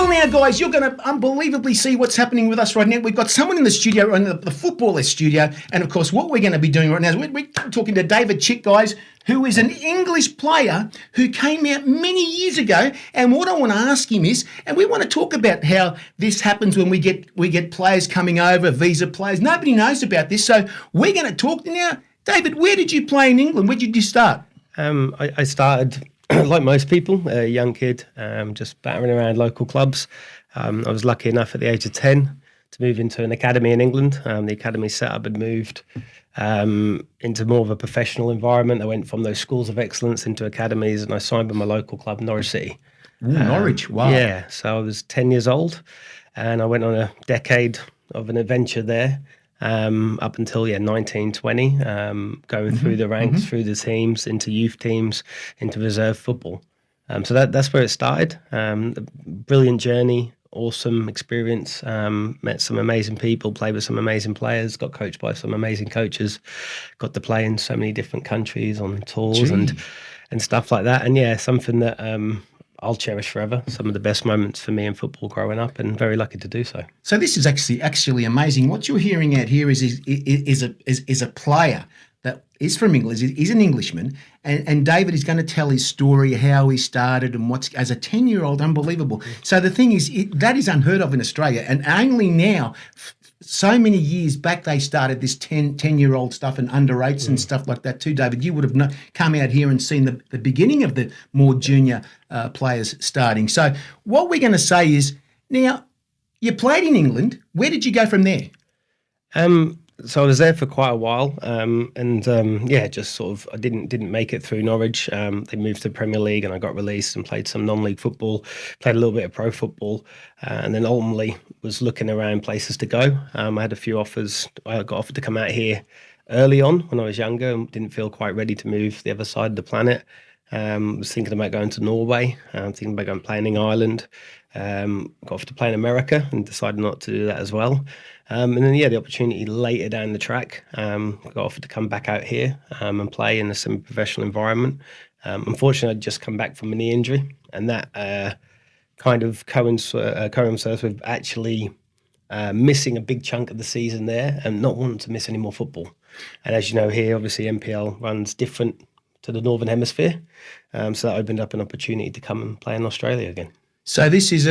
Well, now, guys, you're going to unbelievably see what's happening with us right now. We've got someone in the studio, in the footballer studio, and of course, what we're going to be doing right now is we're talking to David Chick, guys, who is an English player who came out many years ago. And what I want to ask him is, and we want to talk about how this happens when we get players coming over, visa players. Nobody knows about this, so we're going to talk now. David, where did you play in England? Where did you start? I started, like most people, a young kid, just battering around local clubs. I was lucky enough at the age of 10 to move into an academy in England. The academy setup had moved into more of a professional environment. I went from those schools of excellence into academies, and I signed with my local club, Norwich City. Ooh, Norwich, wow. Yeah, so I was 10 years old, and I went on a decade of an adventure there. Up until 1920, going through the ranks, through the teams, into youth teams, into reserve football. So that's where it started. A brilliant journey, awesome experience. Met some amazing people, played with some amazing players, got coached by some amazing coaches, got to play in so many different countries on tours and stuff like that. And something that I'll cherish forever. Some of the best moments for me in football growing up, and very lucky to do so. So this is actually amazing. What you're hearing out here is a player that is from England. He's an Englishman, and David is going to tell his story, how he started, and what's as a 10-year-old, unbelievable. So the thing is, that is unheard of in Australia, and only now. So many years back, they started this 10-year-old stuff and under 8s and stuff like that too, David. You would have come out here and seen the beginning of the more junior players starting. So what we're going to say is, now, you played in England. Where did you go from there? So I was there for quite a while, just sort of I didn't make it through Norwich. They moved to the Premier League, and I got released and played some non-league football, played a little bit of pro football, and then ultimately was looking around places to go. I had a few offers. I got offered to come out here early on when I was younger and didn't feel quite ready to move to the other side of the planet. Was thinking about going to Norway, thinking about going playing in Ireland. Got offered to play in America and decided not to do that as well. And then, the opportunity later down the track, got offered to come back out here and play in a semi-professional environment. Unfortunately, I'd just come back from a knee injury, and that kind of coincides with actually missing a big chunk of the season there and not wanting to miss any more football. And as you know, here, obviously, NPL runs different to the Northern Hemisphere. So that opened up an opportunity to come and play in Australia again. So this is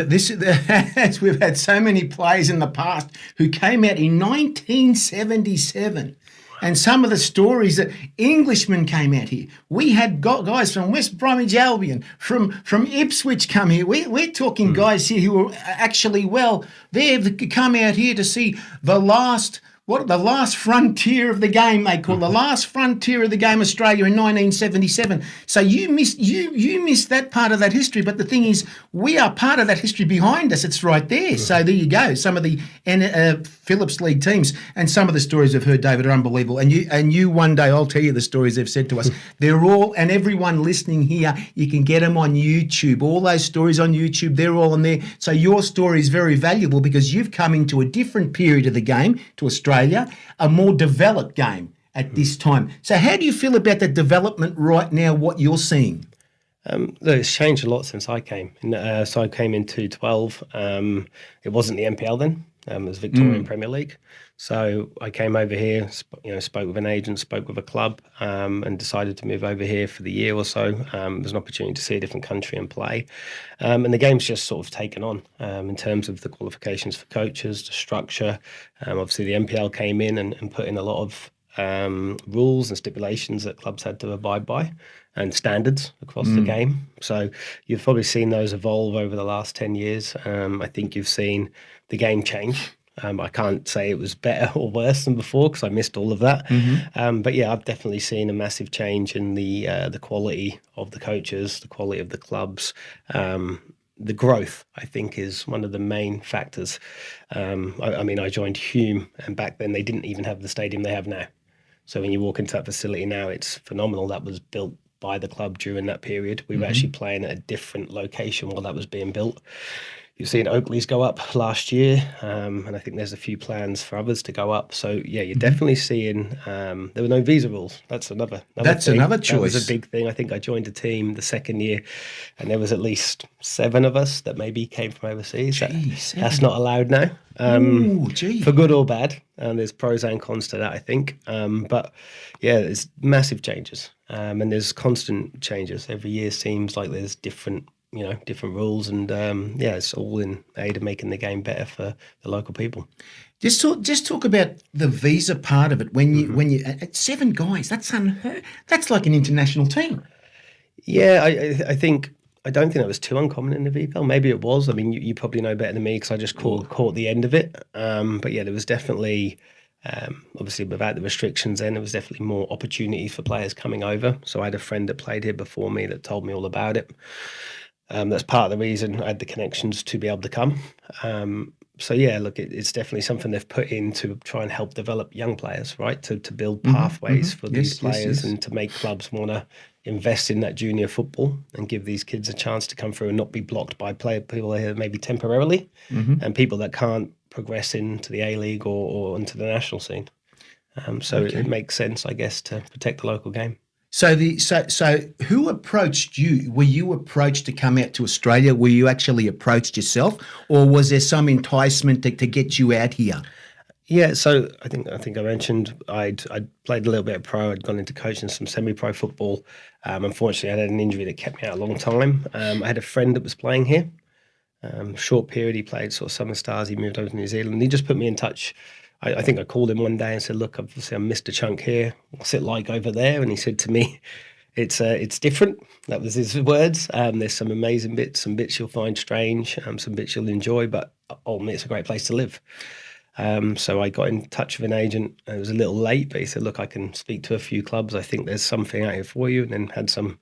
we've had so many players in the past who came out in 1977. And some of the stories that Englishmen came out here. We had guys from West Bromwich Albion, from Ipswich come here. We're talking guys here who were actually, they've come out here to see the last frontier of the game, they call the last frontier of the game, Australia in 1977. So you missed that part of that history. But the thing is, we are part of that history behind us. It's right there. So there you go. Some of the Phillips League teams and some of the stories I've heard, David, are unbelievable. And you one day, I'll tell you the stories they've said to us. They're all, and everyone listening here, you can get them on YouTube. All those stories on YouTube, they're all on there. So your story is very valuable because you've come into a different period of the game to Australia, a more developed game at this time. So how do you feel about the development right now, what you're seeing? It's changed a lot since I came. So I came in 2012. It wasn't the NPL then. It was Victorian Premier League. So I came over here, spoke with an agent, spoke with a club, and decided to move over here for the year or so. It was an opportunity to see a different country and play. And the game's just sort of taken on in terms of the qualifications for coaches, the structure. Obviously, the NPL came in and put in a lot of rules and stipulations that clubs had to abide by and standards across the game. So you've probably seen those evolve over the last 10 years. I think you've seen the game change. I can't say it was better or worse than before because I missed all of that. But I've definitely seen a massive change in the quality of the coaches, the quality of the clubs. The growth, I think, is one of the main factors. I joined Hume, and back then they didn't even have the stadium they have now. So when you walk into that facility now, it's phenomenal. That was built by the club during that period. We were actually playing at a different location while that was being built. you've seen Oakley's go up last year, and I think there's a few plans for others to go up. So yeah, you're definitely seeing. There were no visa rules. That's another That's thing. another That was a choice. big thing. I think I joined a team the second year, and there was at least 7 of us that maybe came from overseas. Gee, That's 7. not allowed now. Ooh, gee. For good or bad. There's pros and cons to that, I think. But yeah, there's massive changes, and there's constant changes. Every year seems like there's different rules, and yeah, it's all in aid of making the game better for the local people. Just talk about the visa part of it. When you at 7 guys, that's unheard. That's like an international team. Yeah, I think. I don't think that was too uncommon in the VPL. Maybe it was. I mean, you probably know better than me because I just caught the end of it. But yeah, there was definitely, obviously without the restrictions then, there was definitely more opportunity for players coming over. So I had a friend that played here before me that told me all about it. That's part of the reason I had the connections to be able to come. So yeah, look, it's definitely something they've put in to try and help develop young players, right? To build pathways for these players and to make clubs want to invest in that junior football and give these kids a chance to come through and not be blocked by people here maybe temporarily and people that can't progress into the A-League or into the national scene. So it makes sense, I guess, to protect the local game. So who approached you? Were you approached to come out to Australia? Were you actually approached yourself, or was there some enticement to get you out here? Yeah, so I think I mentioned I'd played a little bit of pro. I'd gone into coaching some semi-pro football. Unfortunately, I had an injury that kept me out a long time. I had a friend that was playing here. Short period, he played sort of Summer Stars. He moved over to New Zealand. He just put me in touch. I think I called him one day and said, "Look, obviously I missed a chunk here. What's it like over there?" And he said to me, "It's different." That was his words. There's some amazing bits, some bits you'll find strange, some bits you'll enjoy, but ultimately it's a great place to live. So I got in touch with an agent. It was a little late, but he said, "Look, I can speak to a few clubs. I think there's something out here for you." And then had some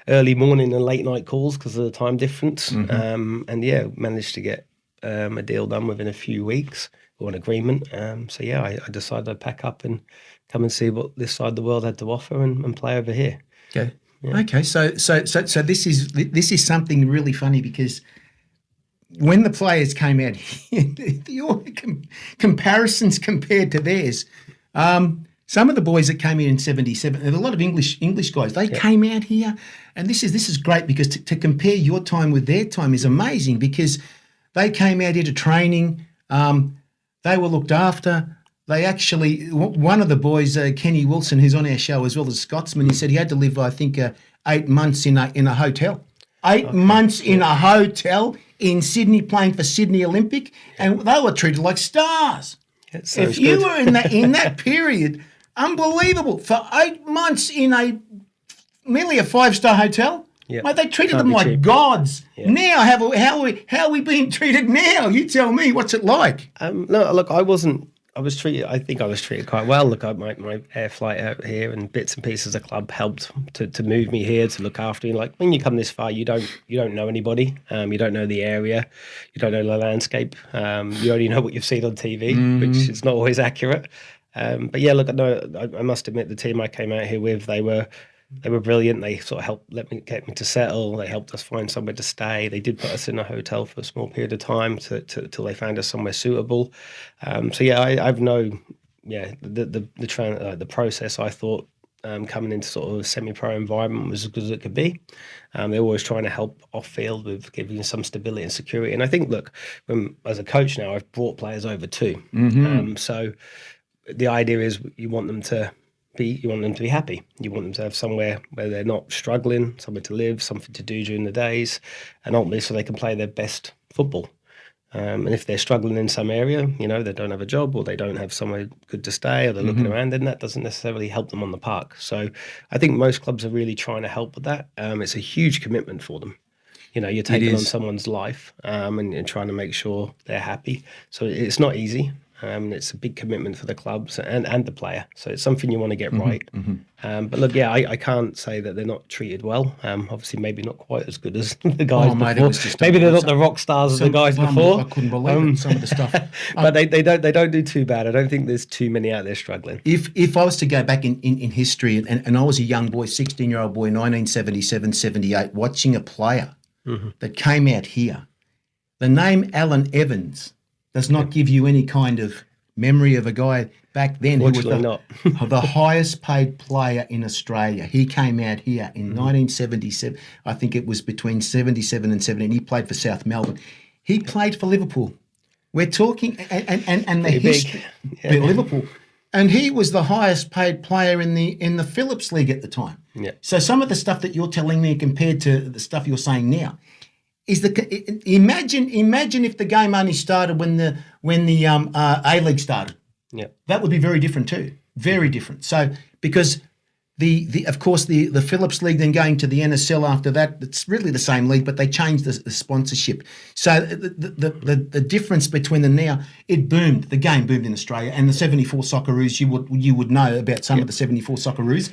early morning and late night calls because of the time difference. And yeah, managed to get a deal done within a few weeks or an agreement. So yeah, I decided I'd pack up and come and see what this side of the world had to offer and play over here. Okay. Yeah. Okay. So this is something really funny because when the players came out, the comparisons compared to theirs, some of the boys that came here in '77, and a lot of English guys, they came out here, and this is great because to compare your time with their time is amazing because they came out here to training, they were looked after. They actually, one of the boys, Kenny Wilson, who's on our show as well as Scotsman, he said he had to live, I think, 8 months in a hotel. 8 months in a hotel in Sydney playing for Sydney Olympic, and they were treated like stars. If you were in that period, unbelievable. For 8 months in nearly a 5-star hotel, mate, they treated them like gods. Yeah. Now, how are we being treated now? You tell me, what's it like? No, look, I was treated quite well. Look, my air flight out here and bits and pieces of the club helped to move me here to look after me. Like when you come this far, you don't know anybody. You don't know the area. You don't know the landscape. You only know what you've seen on TV, which is not always accurate. But yeah, look, no, I must admit the team I came out here with, they were brilliant. They sort of helped get me to settle. They helped us find somewhere to stay. They did put us in a hotel for a small period of time till they found us somewhere suitable. So yeah, I've known the process. I thought coming into sort of a semi-pro environment was as good as it could be. They're always trying to help off field with giving you some stability and security. And I think, look, as a coach now, I've brought players over too. So the idea is you want them to be happy. You want them to have somewhere where they're not struggling, somewhere to live, something to do during the days, and ultimately so they can play their best football. And if they're struggling in some area, they don't have a job or they don't have somewhere good to stay or they're looking around, then that doesn't necessarily help them on the park. So I think most clubs are really trying to help with that. It's a huge commitment for them. You're taking on someone's life and trying to make sure they're happy. So it's not easy. It's a big commitment for the clubs and the player. So it's something you want to get right. But look, yeah, I can't say that they're not treated well. Obviously, maybe not quite as good as the guys before. Mate, it was just maybe they're not the rock stars of the guys before. I couldn't believe it, some of the stuff. But they don't do too bad. I don't think there's too many out there struggling. If I was to go back in history, and I was a young boy, 16-year-old boy, 1977, 78, watching a player that came out here, The name Alan Evans does not give you any kind of memory of a guy back then who was Fortunately not. the highest paid player in Australia. He came out here in 1977. I think it was between 77 and 17. He played for South Melbourne. He played for Liverpool. We're talking, and the Pretty big. history Yeah. Liverpool. And he was the highest paid player in the Phillips League at the time. Yeah. So some of the stuff that you're telling me compared to the stuff you're saying now is imagine if the game only started when the A League started. Yeah. That would be very different too. Very different. So because of course the Phillips League then going to the NSL after that, it's really the same league, but they changed the sponsorship. So the difference between them now, it boomed. The game boomed in Australia, and the 74 Socceroos, you would know about some of the 74 Socceroos.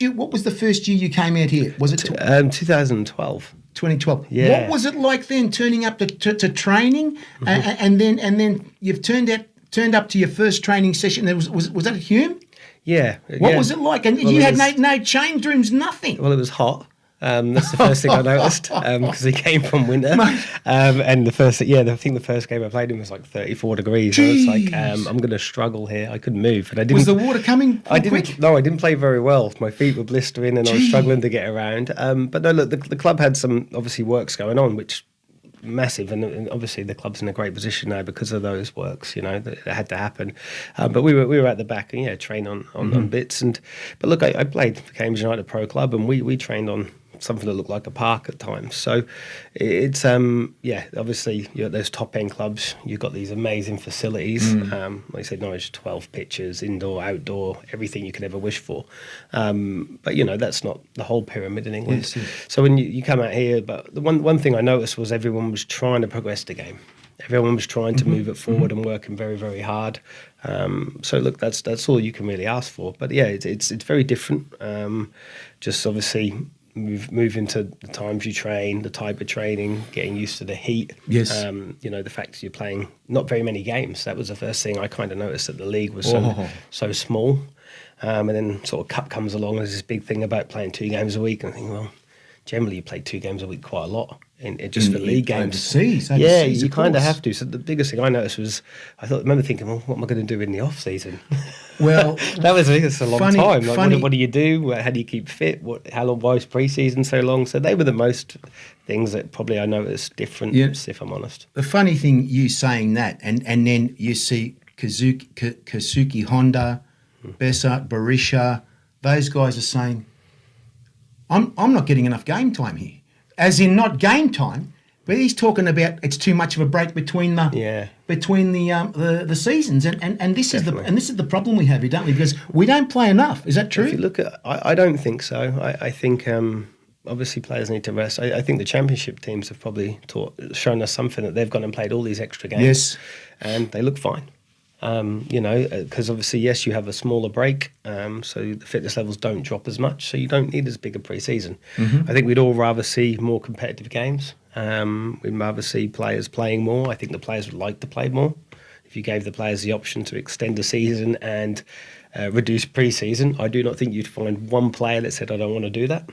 What was the first year you came out here? Was it 2012. 2012? Yeah. What was it like then, turning up to training, and then you've turned up to your first training session? Was that at Hume? Yeah. What was it like? And Well, you it had was- no change rooms, nothing. Well, it was hot. That's the first thing I noticed because he came from winter. And I think the first game I played him was like 34 degrees. I was like, Jeez. I'm going to struggle here. I couldn't move, and I didn't. Was the water coming I quick? didn't. No, I didn't play very well. My feet were blistering, and I was struggling to get around. But no, look, the club had some obviously works going on, which massive, and obviously the club's in a great position now because of those works. You know, that had to happen. But we were at the back, and train on bits. But look, I played for Cambridge United Pro Club, and we trained on something that looked like a park at times. So it's obviously you're at those top end clubs, you've got these amazing facilities. Like I said, Norwich, 12 pitches, indoor, outdoor, everything you could ever wish for. But that's not the whole pyramid in England. Yes, yes. So when you come out here, but the one thing I noticed was everyone was trying to progress the game. Everyone was trying to move it forward and working very, very hard. So look, that's all you can really ask for. But yeah, it's very different. Just obviously move into the times you train, the type of training, getting used to the heat. Yes. The fact that you're playing not very many games. That was the first thing I kind of noticed, that the league was so small. And then sort of cup comes along. There's this big thing about playing 2 games a week. And I think, well, generally you play 2 games a week quite a lot. Just for league games. Overseas, Yeah, you of kind of course. have to. So the biggest thing I noticed was, I remember thinking, well, what am I going to do in the off season? Well, That's a long funny- time. Like, funny- what do you do? How do you keep fit? How long? Why is pre-season so long? So they were the most things that probably I noticed different. Yeah. If I'm honest. the funny thing, you saying that, and then you see Kazuki Honda, Bessart, Barisha, those guys are saying, I'm not getting enough game time here. As in not game time, but he's talking about it's too much of a break between the seasons, and this is the problem we have here, don't we? Because we don't play enough. Is that true? If you look at, I don't think so. I think obviously players need to rest. I think the championship teams have probably shown us something, that they've gone and played all these extra games, Yes. and they look fine. Because obviously, yes, you have a smaller break, so the fitness levels don't drop as much, so you don't need as big a pre-season. I think we'd all rather see more competitive games. We'd rather see players playing more. I think the players would like to play more. If you gave the players the option to extend the season and reduce pre-season, I do not think you'd find one player that said, I don't want to do that.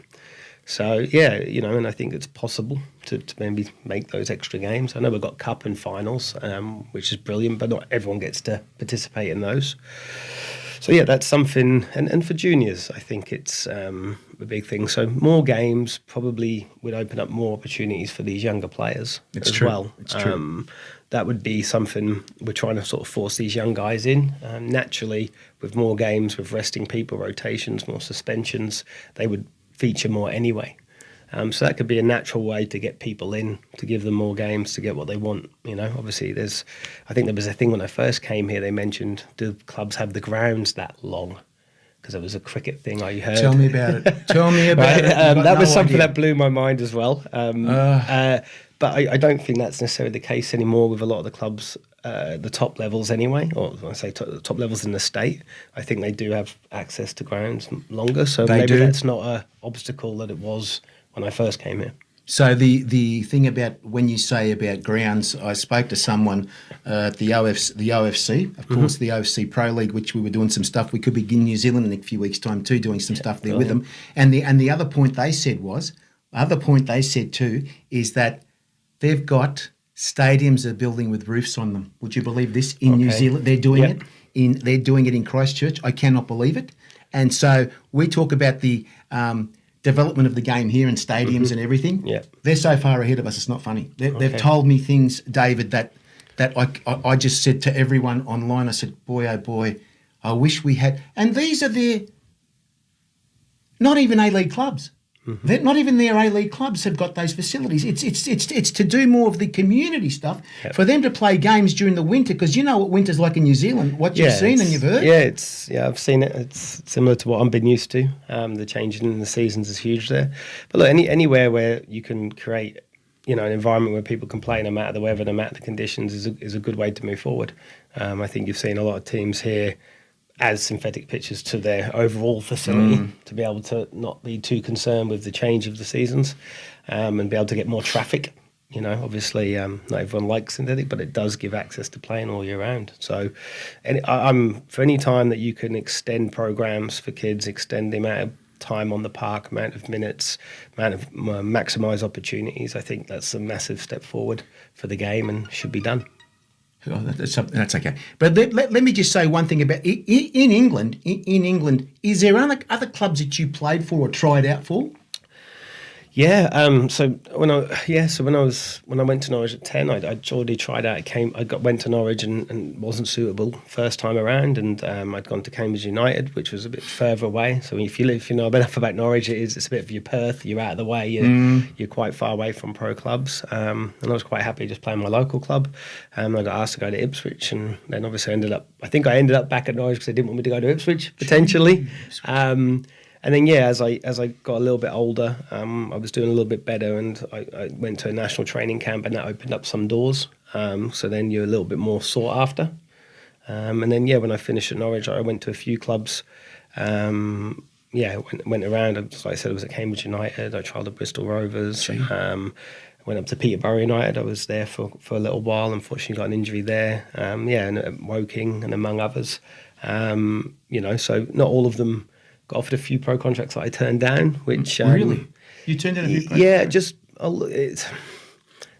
So, yeah, and I think it's possible to maybe make those extra games. I know we've got cup and finals, which is brilliant, but not everyone gets to participate in those. So, yeah, that's something. And for juniors, I think it's a big thing. So more games probably would open up more opportunities for these younger players as well. It's true. That would be something we're trying to sort of force these young guys in. Naturally, with more games, with resting people, rotations, more suspensions, they would feature more anyway. So that could be a natural way to get people in, to give them more games, to get what they want. Obviously I think there was a thing when I first came here, they mentioned, do clubs have the grounds that long? Because there was a cricket thing I heard. Tell me about it. Tell me about Right? it. You've got That was no something idea. that blew my mind as well. But I don't think that's necessarily the case anymore with a lot of the clubs, the top levels anyway, or when I say top levels in the state. I think they do have access to grounds longer, so They maybe do. that's not an obstacle that it was when I first came here. So the thing about when you say about grounds, I spoke to someone at the OFC, of course, the OFC Pro League, which we were doing some stuff. We could be in New Zealand in a few weeks' time too, doing some stuff there with them. And the other point they said too is that they've got stadiums they're building with roofs on them. Would you believe this? In New Zealand, they're doing it. They're doing it in Christchurch. I cannot believe it. And so we talk about the development of the game here in stadiums and everything. Yeah. They're so far ahead of us, it's not funny. They've told me things, David, that I just said to everyone online, I said, boy, oh boy, I wish we had. And these are their, not even A-League clubs. They're not even their A-League clubs have got those facilities. It's to do more of the community stuff for them to play games during the winter, because you know what winter's like in New Zealand, what you've seen and you've heard. Yeah, I've seen it. It's similar to what I've been used to. The change in the seasons is huge there. But look, anywhere where you can create, an environment where people can play no matter the weather, no matter the conditions, is a good way to move forward. I think you've seen a lot of teams here as synthetic pitches to their overall facility to be able to not be too concerned with the change of the seasons and be able to get more traffic. Obviously not everyone likes synthetic, but it does give access to playing all year round. So I'm for any time that you can extend programs for kids, extend the amount of time on the park, amount of minutes, maximise opportunities, I think that's a massive step forward for the game and should be done. Oh, that's okay. But let me just say one thing about in England. In England, is there other clubs that you played for or tried out for? Yeah. So when I went to Norwich at 10, I'd already tried out. Went to Norwich and wasn't suitable first time around, and I'd gone to Cambridge United, which was a bit further away. So if you know enough about Norwich, it's a bit of your Perth. You're out of the way. You're quite far away from pro clubs. And I was quite happy just playing my local club. I got asked to go to Ipswich, and then obviously I think I ended up back at Norwich because they didn't want me to go to Ipswich potentially. And then, as I got a little bit older, I was doing a little bit better, and I went to a national training camp, and that opened up some doors. So then you're a little bit more sought after. And then, when I finished at Norwich, I went to a few clubs. Went around. Like I said, I was at Cambridge United. I trialled at Bristol Rovers. Went up to Peterborough United. I was there for a little while. Unfortunately, got an injury there. And at Woking and among others. So not all of them. Got offered a few pro contracts that I turned down, which... really? You turned down a few pro contracts?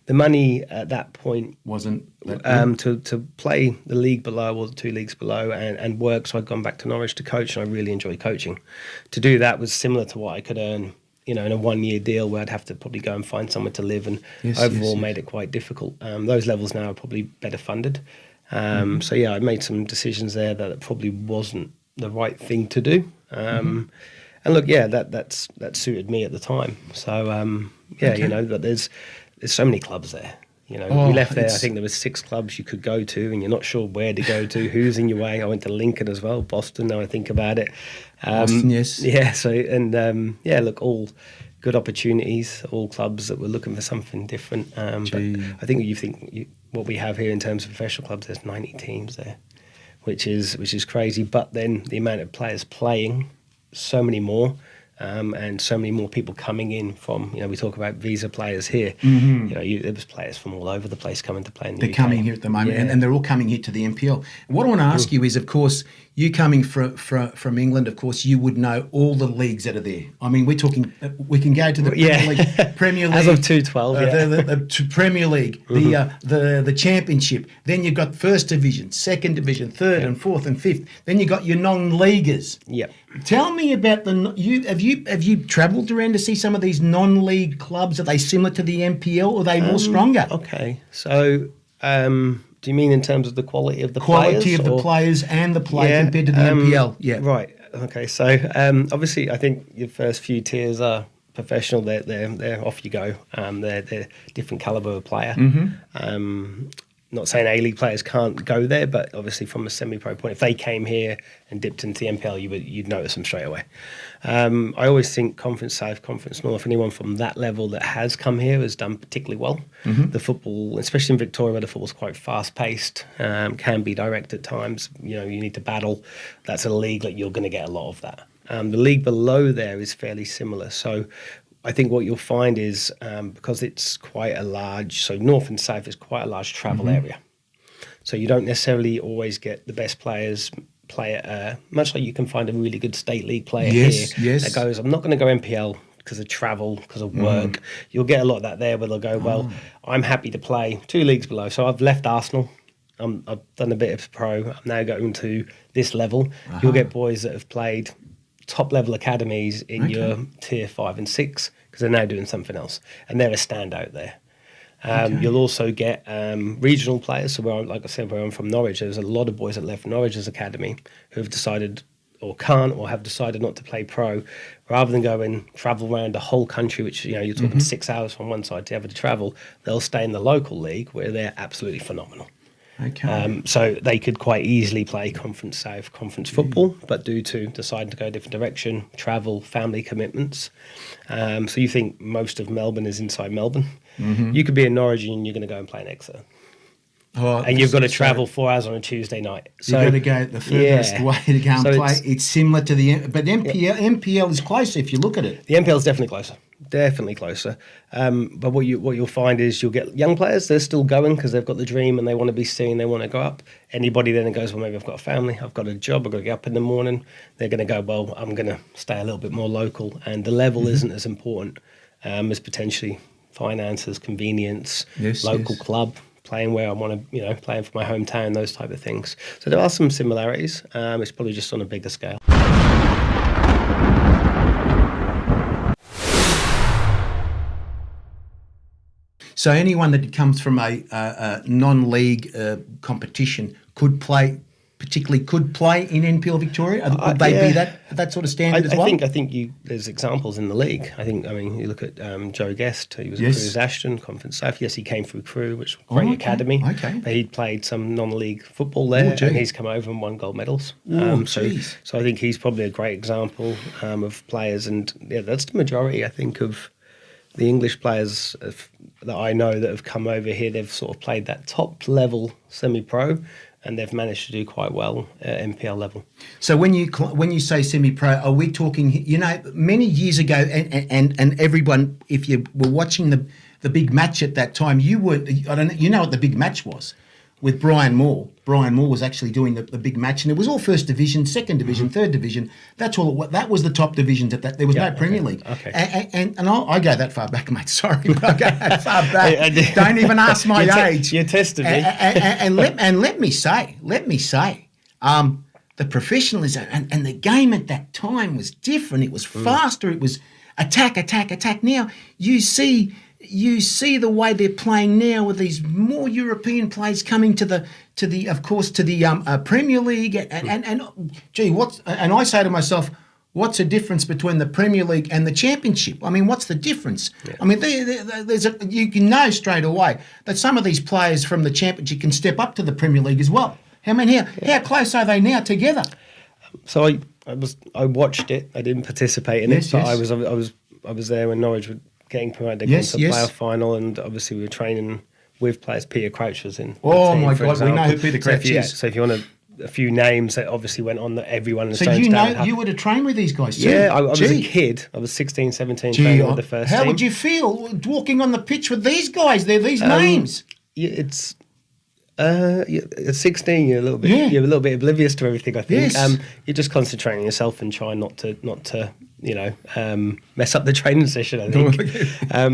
The money at that point... wasn't... to play the league below or the two leagues below and work, so I'd gone back to Norwich to coach, and I really enjoy coaching. To do that was similar to what I could earn, in a 1-year deal where I'd have to probably go and find somewhere to live, and overall made it quite difficult. Those levels now are probably better funded. So I made some decisions there that probably wasn't the right thing to do. And look, that suited me at the time. So but there's so many clubs there. We left there. I think there was 6 clubs you could go to, and you're not sure where to go to, who's in your way. I went to Lincoln as well, Boston. Now I think about it. Boston, yes. Yeah. So look, all good opportunities, all clubs that were looking for something different. But I think what we have here in terms of professional clubs, there's 90 teams there. Which is crazy, but then the amount of players playing, so many more, and so many more people coming in from, we talk about visa players here. There was players from all over the place coming to play in the UK. They're coming here at the moment, and they're all coming here to the NPL. What I want to ask you is, of course, you coming from England, of course, you would know all the leagues that are there. I mean, we're talking, we can go to the Premier League. As of 2012, the Premier League, the Championship. Then you've got First Division, Second Division, Third and Fourth and Fifth. Then you've got your non-leaguers. Yeah. Tell me about have you travelled around to see some of these non-league clubs? Are they similar to the NPL, or are they more stronger? Okay, so do you mean in terms of the quality of the players? Quality of the players and the play compared to the NPL, yeah. Right, okay, so obviously I think your first few tiers are professional, they're off you go. They're different calibre of player. Not saying A-League players can't go there, but obviously from a semi-pro point, if they came here and dipped into the NPL, you'd notice them straight away. I always think Conference South, Conference North, anyone from that level that has come here has done particularly well. The football, especially in Victoria, where the football's quite fast-paced, can be direct at times. You need to battle. That's a league that you're going to get a lot of that. The league below there is fairly similar. So I think what you'll find is because it's quite a large, so north and south is quite a large travel area. So you don't necessarily always get the best players play at, much like you can find a really good state league player Yes, here yes. that goes, I'm not going to go NPL because of travel, because of work. You'll get a lot of that there where they'll go, well, I'm happy to play 2 leagues below. So I've left Arsenal. I've done a bit of pro. I'm now going to this level. You'll get boys that have played top level academies in your tier 5 and 6 because they're now doing something else. And they're a standout there. You'll also get regional players. So, like I said, where I'm from Norwich, there's a lot of boys that left Norwich's academy who have decided or can't or have decided not to play pro, rather than go and travel around the whole country, which, you know, you're talking 6 hours from one side to the other to travel. They'll stay in the local league where they're absolutely phenomenal. Okay. So they could quite easily play Conference South, Conference football, but due to deciding to go a different direction, travel, family commitments. So you think most of Melbourne is inside Melbourne. You could be in Norwich and you're going to go and play in Exeter. Oh, And you've got to travel 4 hours on a Tuesday night. So you've got to go the furthest way to go and So play. It's similar to but MPL is closer if you look at it. The NPL is definitely closer. Definitely closer. But what you'll find is you'll get young players, they're still going because they've got the dream and they want to be seen, they want to go up. Anybody then that goes, well, maybe I've got a family, I've got a job, I've got to get up in the morning. They're going to go, well, I'm going to stay a little bit more local. And the level isn't as important as potentially finances, convenience, local club, playing where I want to, playing for my hometown, those type of things. So there are some similarities. It's probably just on a bigger scale. So anyone that comes from a non-league competition could play in NPL Victoria? Would they be that sort of standard as well? I think there's examples in the league. You look at Joe Guest. He was at Crew's Ashton, Conference South. Yes, he came through Crew, which was a great academy. Okay. But he'd played some non-league football there, and he's come over and won gold medals. So I think he's probably a great example of players. And that's the majority, I think, of the English players that I know that have come over here. They've sort of played that top level semi-pro, and they've managed to do quite well at NPL level. So when you say semi-pro, are we talking? Many years ago, and everyone, if you were watching the big match at that time, you weren't. I don't know. You know what the big match was with Brian Moore. Brian Moore was actually doing the big match, and it was all first division, second division, third division. That's all. That was the top divisions at that. There was no Premier League. Okay. And I go that far back, mate. Sorry, but I go that far back. Don't even ask my age. You tested me. And let me say, the professionalism and the game at that time was different. It was faster. It was attack. Now you see the way they're playing now with these more European players coming to the Premier League and I say to myself, what's the difference between the Premier League and the Championship? I mean, what's the difference? Yeah. I mean, you can know straight away that some of these players from the Championship can step up to the Premier League as well. How close are they now together? So I watched it. I didn't participate in it, but I was there when Norwich were getting promoted. They got to the playoff final, and obviously we were training with players. Peter Crouch was in. Oh team, my God, example. We know who Peter Crouch is. So if you want a few names that obviously went on that everyone in the So you would have trained with these guys too? Yeah, I was a kid. I was 16, 17 training with the first team. How would you feel walking on the pitch with these guys? They're these names. It's at 16, you're a little bit oblivious to everything. I think you're just concentrating on yourself and trying not to mess up the training session, I think.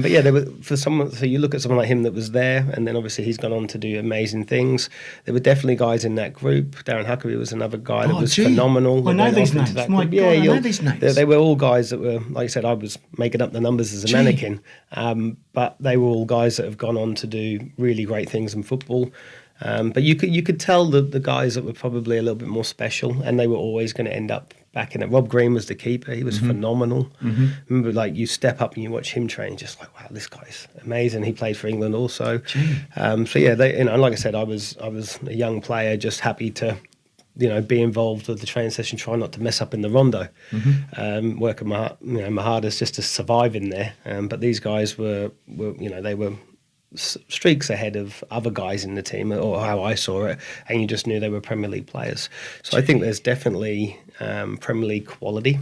But yeah, there were so you look at someone like him that was there, and then obviously he's gone on to do amazing things. There were definitely guys in that group. Darren Huckabee was another guy that was phenomenal. I know these names. My God, I know these names. They were all guys that were, like I said, I was making up the numbers as a mannequin, but they were all guys that have gone on to do really great things in football. But you could tell the guys that were probably a little bit more special, and they were always going to end up back in it. Rob Green was the keeper. He was phenomenal. Remember, like, you step up and you watch him train, just like, wow, this guy's amazing. He played for England also. So yeah, like I said, I was a young player, just happy to be involved with the training session, try not to mess up in the rondo, working my hardest just to survive in there. But these guys were they were streaks ahead of other guys in the team, or how I saw it, and you just knew they were Premier League players. So I think there's definitely Premier League quality.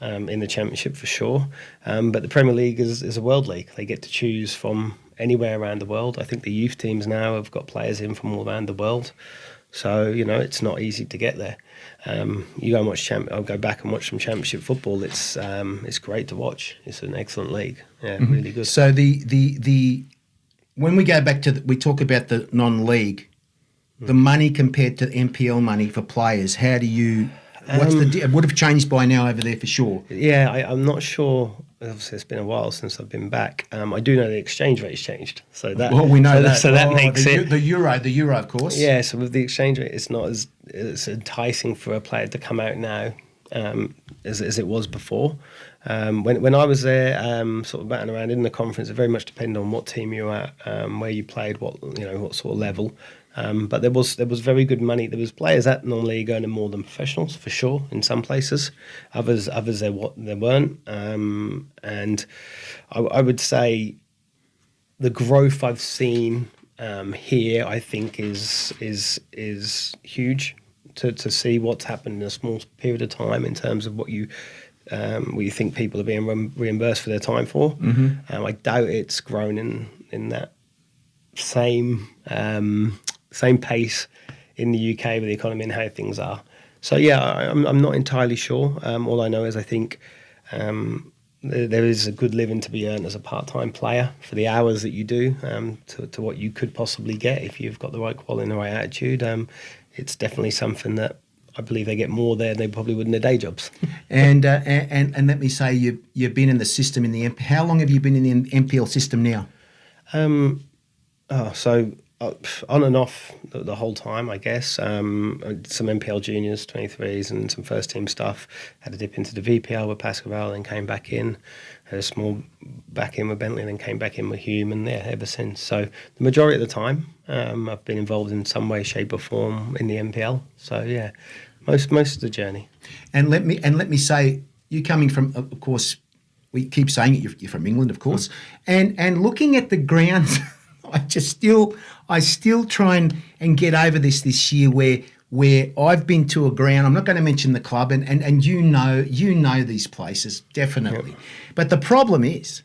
in the Championship for sure. But the Premier League is a world league. They get to choose from anywhere around the world. I think the youth teams now have got players in from all around the world. So, it's not easy to get there. You go and watch I'll go back and watch some Championship football. It's great to watch. It's an excellent league. Yeah, really good. So the when we go back to we talk about the non-league, the money compared to NPL money for players. How do you? What's it would have changed by now over there for sure. Yeah, I'm not sure. Obviously, it's been a while since I've been back. I do know the exchange rate's changed, so that we know that. So that makes the euro, of course. Yeah, so with the exchange rate, it's not as enticing for a player to come out now as it was before. When I was there, sort of batting around in the conference, it very much depended on what team you were at, where you played, what sort of level. But there was very good money. There was players at non-league earning more than professionals for sure in some places. Others there weren't. And I would say the growth I've seen here, I think, is huge to see what's happened in a small period of time in terms of what you think people are being reimbursed for their time for. Mm-hmm. I doubt it's grown in that same pace in the UK with the economy and how things are. So yeah, I'm not entirely sure. All I know is I think there is a good living to be earned as a part-time player for the hours that you do to what you could possibly get if you've got the right quality and the right attitude. It's definitely something that I believe they get more there than they probably would in their day jobs. And let me say, you've been in the system in the how long have you been in the NPL system now? On and off the whole time, I guess. I did some NPL juniors, 23s, and some first team stuff. Had a dip into the VPL with Pascal, then came back in. Had a small back in with Bentley, and then came back in with Hume, and ever since. So the majority of the time, I've been involved in some way, shape, or form in the NPL. So yeah, most of the journey. And let me say, you coming from, of course, we keep saying it. You're from England, of course, and looking at the grounds. I still try and get over this year where I've been to a ground. I'm not going to mention the club, and you know these places definitely. Yep. But the problem is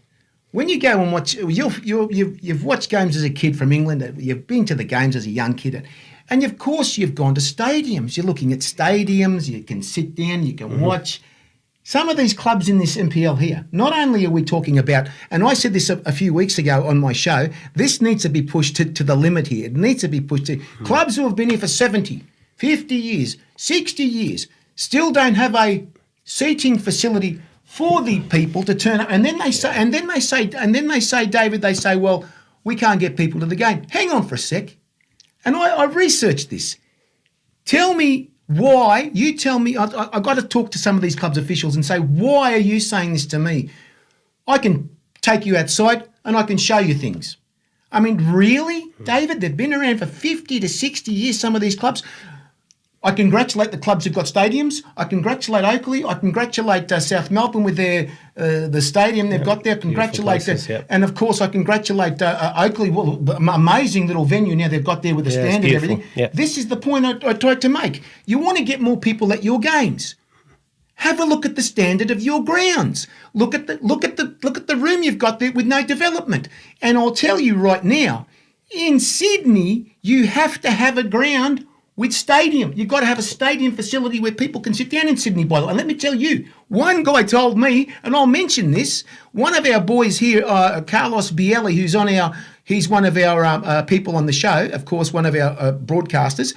when you go and watch, you've watched games as a kid from England. You've been to the games as a young kid, and of course you've gone to stadiums. You're looking at stadiums. You can sit down. You can watch. Some of these clubs in this NPL here, not only are we talking about, and I said this a few weeks ago on my show, this needs to be pushed to the limit here. It needs to be pushed to clubs who have been here for 70, 50 years, 60 years, still don't have a seating facility for the people to turn up. And then they say, David, well, we can't get people to the game. Hang on for a sec. And I researched this. Tell me why, you tell me, I've got to talk to some of these clubs officials and say, why are you saying this to me? I can take you outside and I can show you things. I mean, really, David? They've been around for 50 to 60 years, some of these clubs. I congratulate the clubs who've got stadiums. I congratulate Oakley. I congratulate South Melbourne with their the stadium they've got there. Congratulate them. And, of course, I congratulate Oakley. Well, amazing little venue now they've got there with the stand and everything. Yep. This is the point I tried to make. You want to get more people at your games. Have a look at the standard of your grounds. Look at the room you've got there with no development. And I'll tell you right now, in Sydney, you have to have a ground with stadium. You've got to have a stadium facility where people can sit down in Sydney, by the way. And let me tell you, one guy told me, and I'll mention this, one of our boys here, Carlos Bielli, he's one of our people on the show, of course, one of our broadcasters,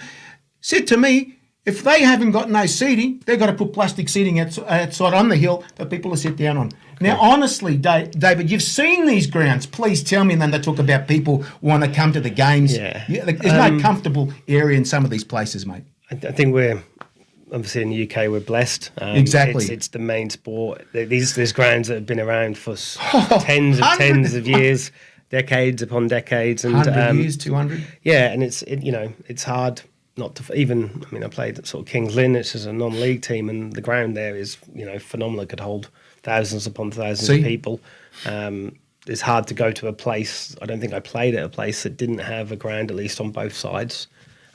said to me, if they haven't got no seating, they've got to put plastic seating outside on the hill for people to sit down on. Okay. Now, honestly, David, you've seen these grounds. Please tell me. And then they talk about people want to come to the games. Yeah. There's no comfortable area in some of these places, mate. I think we're, obviously in the UK, we're blessed. Exactly. It's the main sport. There's grounds that have been around for tens of years, decades upon decades. And 100 years, 200. Yeah, and it's hard not to even. I mean, I played at sort of Kings Lynn, which is a non-league team, and the ground there is phenomenal. It could hold thousands upon thousands of people. It's hard to go to a place. I don't think I played at a place that didn't have a ground, at least on both sides,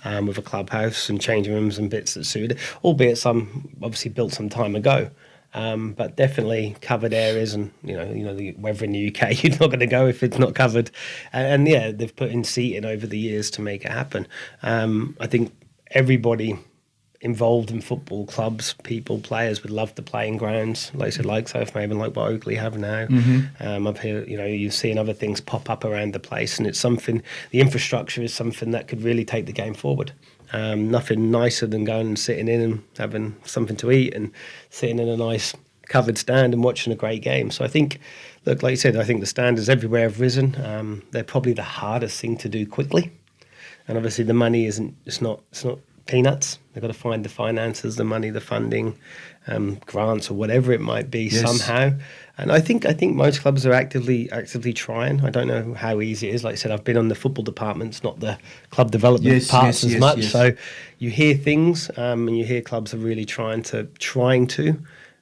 with a clubhouse and changing rooms and bits that suited. Albeit some obviously built some time ago. But definitely covered areas, and the weather in the UK, you're not going to go if it's not covered. And yeah, they've put in seating over the years to make it happen. I think everybody involved in football, clubs, people, players would love to play in grounds, like I said, like South Maven, like what Oakley have now. I've heard, you've seen other things pop up around the place, and it's something. The infrastructure is something that could really take the game forward. Nothing nicer than going and sitting in and having something to eat and sitting in a nice covered stand and watching a great game. So I think, look, like you said, I think the standards everywhere have risen. They're probably the hardest thing to do quickly, and obviously the money isn't. It's not peanuts. They've got to find the finances, the money, the funding, grants or whatever it might be somehow. And I think most clubs are actively trying. I don't know how easy it is. Like I said, I've been on the football departments, not the club development parts as much. Yes. So you hear things, and you hear clubs are really trying to.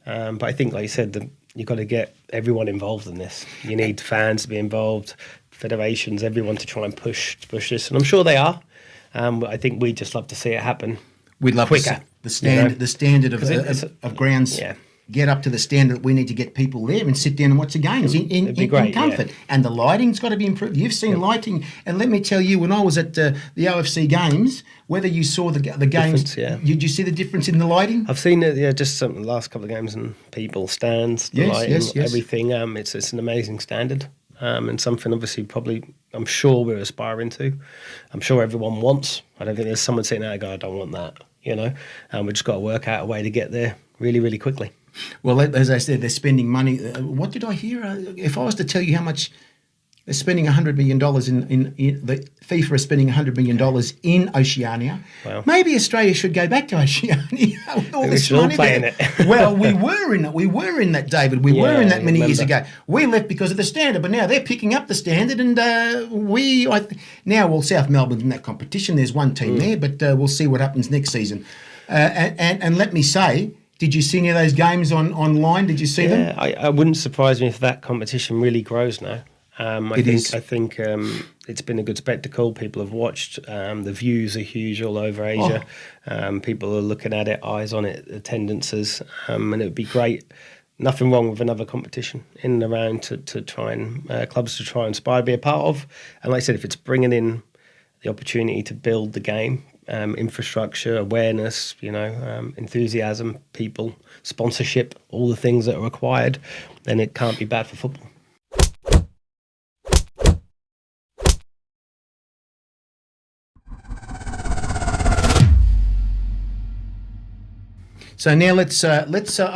But I think, like you said, you've got to get everyone involved in this. You need fans to be involved, federations, everyone to try and push this. And I'm sure they are. But I think we'd just love to see it happen. We'd love quicker. the standard of grounds. Yeah. Get up to the standard. We need to get people there and sit down and watch the games in comfort. Yeah. And the lighting's got to be improved. You've seen lighting, and let me tell you, when I was at the OFC games, whether you saw the games, did you see the difference in the lighting? I've seen it. Yeah, just the last couple of games, and people, stands, the lighting, everything. It's an amazing standard. And something obviously probably I'm sure we're aspiring to. I'm sure everyone wants. I don't think there's someone sitting there and go, I don't want that, we've just got to work out a way to get there really, really quickly. Well, as I said, they're spending money. What did I hear? If I was to tell you how much they're spending $100 million in the FIFA is spending $100 million in Oceania. Wow. Maybe Australia should go back to Oceania with all this money playing there. it. Well, we were in it. We were in that, David. We were in that many years ago. We left because of the standard, but now they're picking up the standard, and South Melbourne's in that competition. There's one team there, but we'll see what happens next season. And let me say, did you see any of those games online? Did you see them? I wouldn't surprise me if that competition really grows now. I think it's been a good spectacle. People have watched. The views are huge all over Asia. People are looking at it, eyes on it, attendances, and it would be great. Nothing wrong with another competition in and around to try and clubs to try and aspire to be a part of. And like I said, if it's bringing in the opportunity to build the game, infrastructure, awareness, enthusiasm, people, sponsorship, all the things that are required, then it can't be bad for football. So now let's. I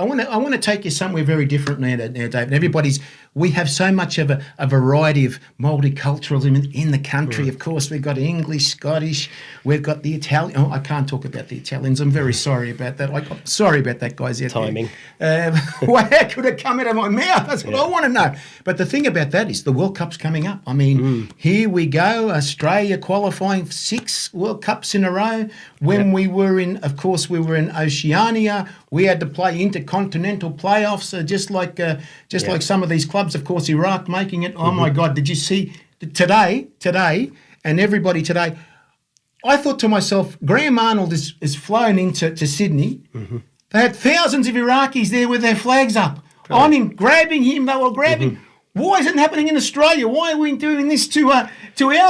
want to take you somewhere very different now, David. We have so much of a variety of multiculturalism in the country. Of course, we've got English, Scottish. We've got the Italian. Oh, I can't talk about the Italians. I'm very sorry about that. I'm sorry about that, guys. Timing. Well, how could it come out of my mouth? That's what I want to know. But the thing about that is the World Cup's coming up. I mean, here we go. Australia qualifying for 6 World Cups in a row. When we were in Oceania, we had to play intercontinental playoffs, just like some of these clubs. Of course, Iraq making it. Oh my God! Did you see today, and everybody today? I thought to myself, Graham Arnold is flown into Sydney. They had thousands of Iraqis there with their flags up on him, grabbing him. They were grabbing. Why isn't it happening in Australia? Why are we doing this to our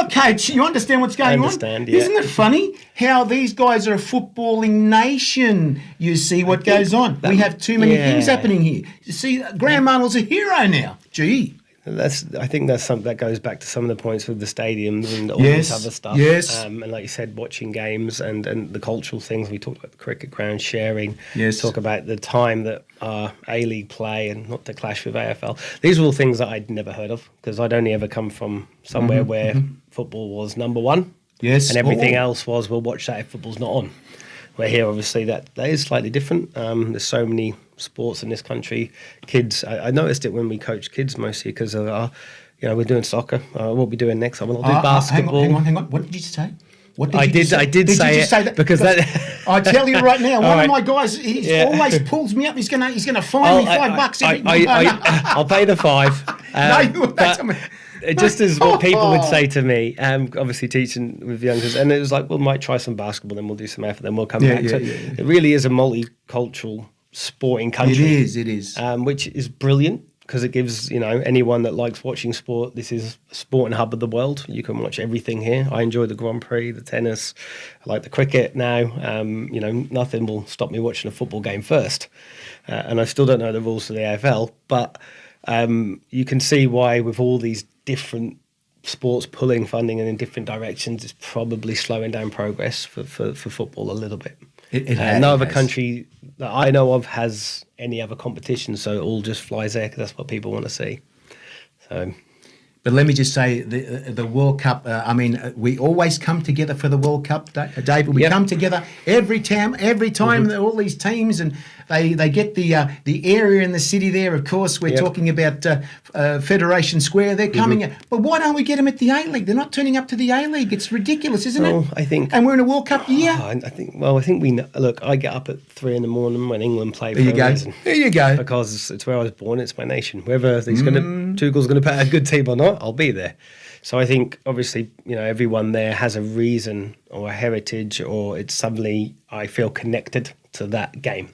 coach? You understand what's going on? Yeah. Isn't it funny how these guys are a footballing nation? You see what goes on. We have too many things happening here. You see, Graham Arnold's a hero now. Gee. I think that's something that goes back to some of the points with the stadiums and all this other stuff. Yes. And like you said, watching games and the cultural things. We talked about the cricket ground sharing. Yes. Talk about the time that A-League play and not to clash with AFL. These are all things that I'd never heard of because I'd only ever come from somewhere where football was number one. Yes. And everything else was, we'll watch that if football's not on. Where here, obviously, that is slightly different. There's so many sports in this country. Kids, I noticed it when we coach kids mostly because we're doing soccer. What we'll be doing next? I'll do basketball. Hang on. What did you say? I did say it because that. I tell you right now, one of my guys, he always pulls me up. He's gonna fine me $5 every. I'll pay the $5. It just is what people would say to me. Obviously teaching with youngsters, and it was like, we might try some basketball, then we'll do some effort, then we'll come back. It really is a multicultural sporting country. It is. Which is brilliant because it gives anyone that likes watching sport. This is a sporting hub of the world. You can watch everything here. I enjoy the Grand Prix, the tennis, I like the cricket now. Nothing will stop me watching a football game first, and I still don't know the rules for the AFL, but you can see why with all these different sports pulling funding in different directions, it's probably slowing down progress for football a little bit. No other country that I know of has any other competition, so it all just flies there because that's what people want to see. So, but let me just say, the World Cup. We always come together for the World Cup, David. We come together every time. All these teams, and they get the area in the city there. Of course, we're talking about Federation Square. They're coming, but why don't we get them at the A-League? They're not turning up to the A-League. It's ridiculous, isn't it? I think, and we're in a World Cup year. I think we know. Look, I get up at 3 a.m. when England play. There you go. There you go. Because it's where I was born. It's my nation. Whether Tuchel's going to put a good team or not, I'll be there. So I think obviously everyone there has a reason or a heritage, or it's suddenly I feel connected to that game.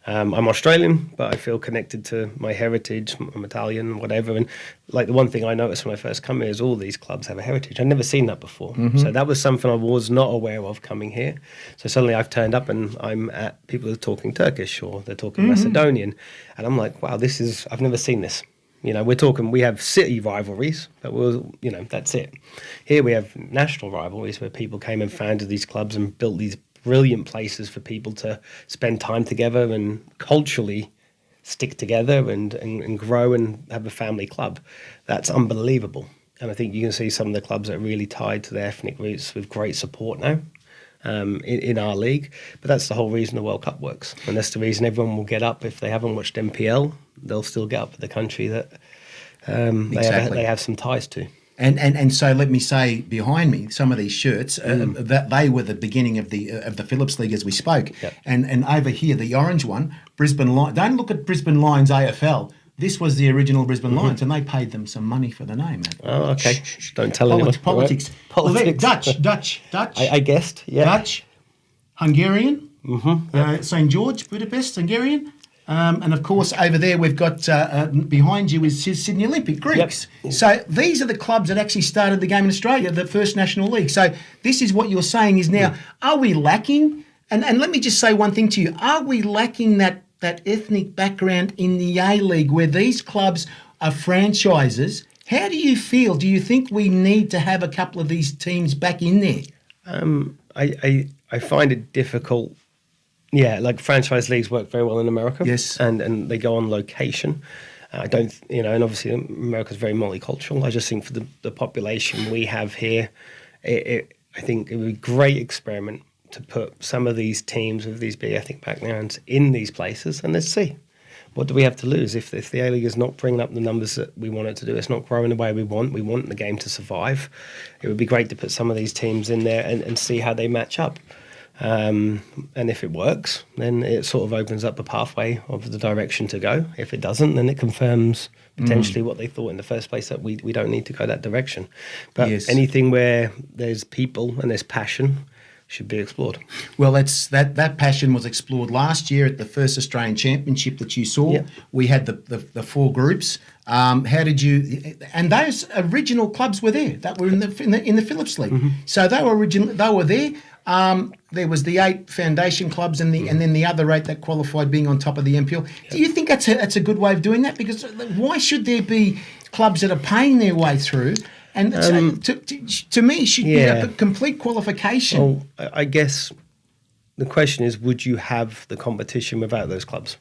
I'm Australian, but I feel connected to my heritage. I'm Italian, whatever. And like the one thing I noticed when I first come here is all these clubs have a heritage. I'd never seen that before. So that was something I was not aware of coming here. So suddenly I've turned up and I'm at people are talking Turkish or they're talking Macedonian. And I'm like, wow, I've never seen this. We have city rivalries, but that's it. Here we have national rivalries where people came and founded these clubs and built these brilliant places for people to spend time together and culturally stick together and grow and have a family club. That's unbelievable. And I think you can see some of the clubs that are really tied to their ethnic roots with great support now in our league. But that's the whole reason the World Cup works. And that's the reason everyone will get up. If they haven't watched MPL, they'll still get up for the country that they have some ties to. And so let me say, behind me, some of these shirts that they were the beginning of the Phillips League as we spoke. Yep. And over here, the orange one, Brisbane Lions. Don't look at Brisbane Lions AFL. This was the original Brisbane Lions, and they paid them some money for the name. Oh, okay. Don't tell anyone. Politics. Politics. Well, Dutch. I guessed. Yeah. Dutch, Hungarian. St. George, Budapest, Hungarian. And of course, over there we've got behind you is Sydney Olympic, Greeks. Yep. So these are the clubs that actually started the game in Australia, the first National League. So this is what you're saying is now, are we lacking? And let me just say one thing to you. Are we lacking that ethnic background in the A-League where these clubs are franchises? How do you feel? Do you think we need to have a couple of these teams back in there? I find it difficult. Yeah, like franchise leagues work very well in America. Yes. And they go on location. I don't, and obviously America's very multicultural. I just think for the population we have here, I think it would be a great experiment to put some of these teams with these big ethnic backgrounds in these places, and let's see. What do we have to lose if the A-League is not bringing up the numbers that we want it to do? It's not growing the way we want. We want the game to survive. It would be great to put some of these teams in there and see how they match up. And if it works, then it sort of opens up a pathway of the direction to go. If it doesn't, then it confirms potentially what they thought in the first place, that we don't need to go that direction. But anything where there's people and there's passion should be explored. Well, that passion was explored last year at the first Australian Championship that you saw. Yep. We had the four groups. How did you? And those original clubs were there that were in the Phillips League. So they were original. They were there. There was the 8 foundation clubs and then the other 8 that qualified being on top of the MPL. Yep. Do you think that's a good way of doing that? Because why should there be clubs that are paying their way through? And to me, it should be a complete qualification. Well, I guess the question is, would you have the competition without those clubs?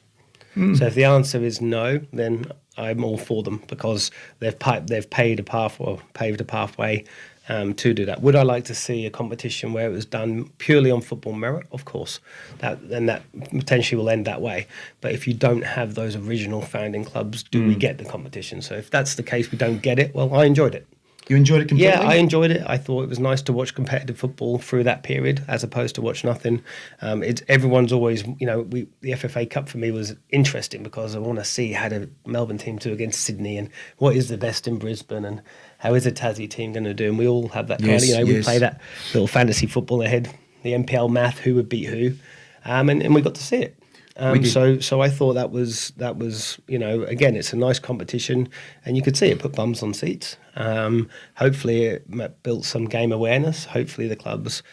So if the answer is no, then I'm all for them because they've paved a pathway to do that. Would I like to see a competition where it was done purely on football merit? Of course, that potentially will end that way. But if you don't have those original founding clubs, do we get the competition? So if that's the case, we don't get it. Well, I enjoyed it. You enjoyed it completely? Yeah, I enjoyed it. I thought it was nice to watch competitive football through that period as opposed to watch nothing. Everyone's always, the FFA Cup for me was interesting because I want to see how the Melbourne team do against Sydney and what is the best in Brisbane and how is the Tassie team going to do. And we all have that kind of, we play that little fantasy football ahead, the MPL math, who would beat who, and we got to see it. We did. So I thought that was again, it's a nice competition, and you could see it put bums on seats. Hopefully it built some game awareness. Hopefully the clubs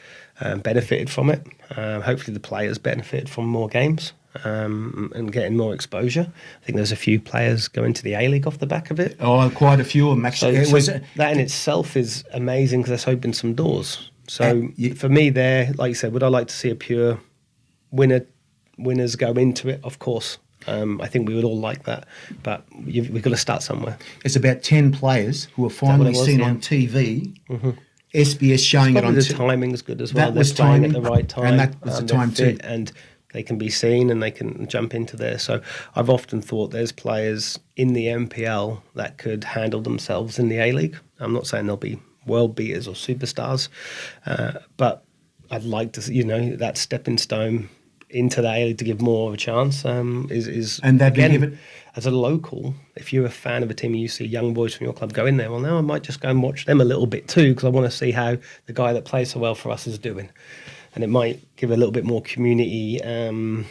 benefited from it. Hopefully the players benefited from more games. And getting more exposure. I think there's a few players going to the A-League off the back of it. Oh, quite a few of them actually. That in itself is amazing because that's opened some doors. So for me, like you said, would I like to see a pure winners go into it? Of course. I think we would all like that, but we've got to start somewhere. It's about 10 players who are finally seen on TV. Mm-hmm. SBS showing it on TV. The timing's good as well. That was playing timing at the right time, and that was the time too. And they can be seen and they can jump into there. So I've often thought there's players in the MPL that could handle themselves in the A-League. I'm not saying they'll be world beaters or superstars, but I'd like to see, that stepping stone into the A-League to give more of a chance is and that again, give it. As a local, if you're a fan of a team and you see young boys from your club go in there, well, now I might just go and watch them a little bit too because I want to see how the guy that plays so well for us is doing. And it might give a little bit more community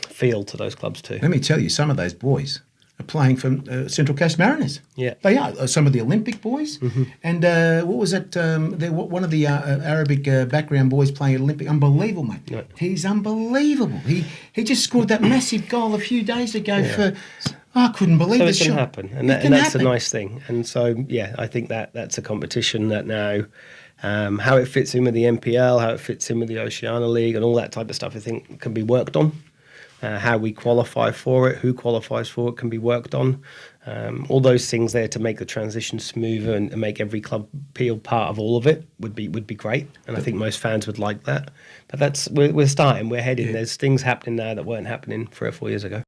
feel to those clubs too. Let me tell you, some of those boys are playing for Central Coast Mariners. Yeah, they are. Some of the Olympic boys, and what was it? One of the Arabic background boys playing at Olympic. Unbelievable, mate. Yeah. He's unbelievable. He just scored that massive goal a few days ago for. I couldn't believe it. So it can happen, and that's a nice thing. And so, yeah, I think that's a competition that now. How it fits in with the MPL, how it fits in with the Oceania League and all that type of stuff, I think can be worked on. How we qualify for it, who qualifies for it can be worked on. All those things there to make the transition smoother and make every club feel part of all of it would be great. And I think most fans would like that. But we're starting, we're heading. Yeah. There's things happening now that weren't happening 3 or 4 years ago.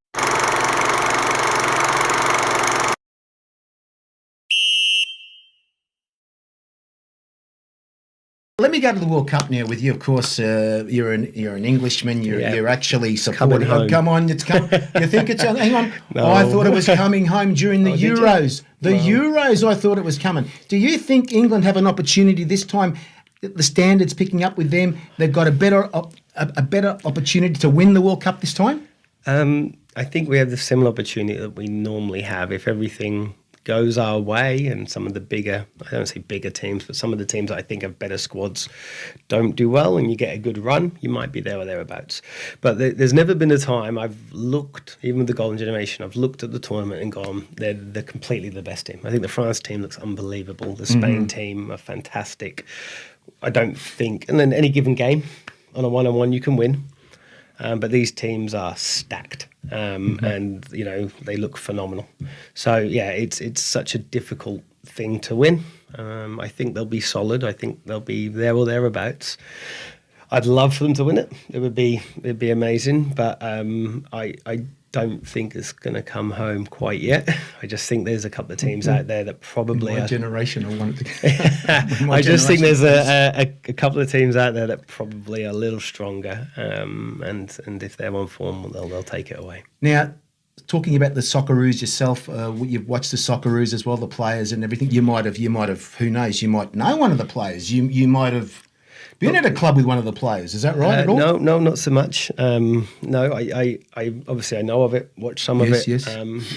Let me go to the World Cup now with you. Of course, you're an Englishman. You're actually supporting. Come on, it's come. You think it's hang on? No. Oh, I thought it was coming home during the Euros. Euros, I thought it was coming. Do you think England have an opportunity this time? The standards picking up with them. They've got a better opportunity to win the World Cup this time. I think we have the similar opportunity that we normally have if everything goes our way, and some of the bigger, I don't say bigger teams, but some of the teams that I think have better squads don't do well and you get a good run, you might be there or thereabouts. But there's never been a time I've looked, even with the Golden Generation, I've looked at the tournament and gone, they're completely the best team. I think the France team looks unbelievable. The Spain team are fantastic. I don't think, and then any given game on a one-on-one you can win. But these teams are stacked, and they look phenomenal. So yeah, it's such a difficult thing to win. I think they'll be solid. I think they'll be there or thereabouts. I'd love for them to win it. It'd be amazing. But I don't think it's going to come home quite yet. I just think there's a couple of teams out there that probably in my generation I want it to. I just think there's a couple of teams out there that probably are a little stronger, and if they're on form, they'll take it away. Now, talking about the Socceroos yourself, you've watched the Socceroos as well, the players and everything. You might have. Who knows? You might know one of the players. You might have. Been at a club with one of the players, is that right at all? No, not so much. No, I obviously I know of it, watch some of it. Yes.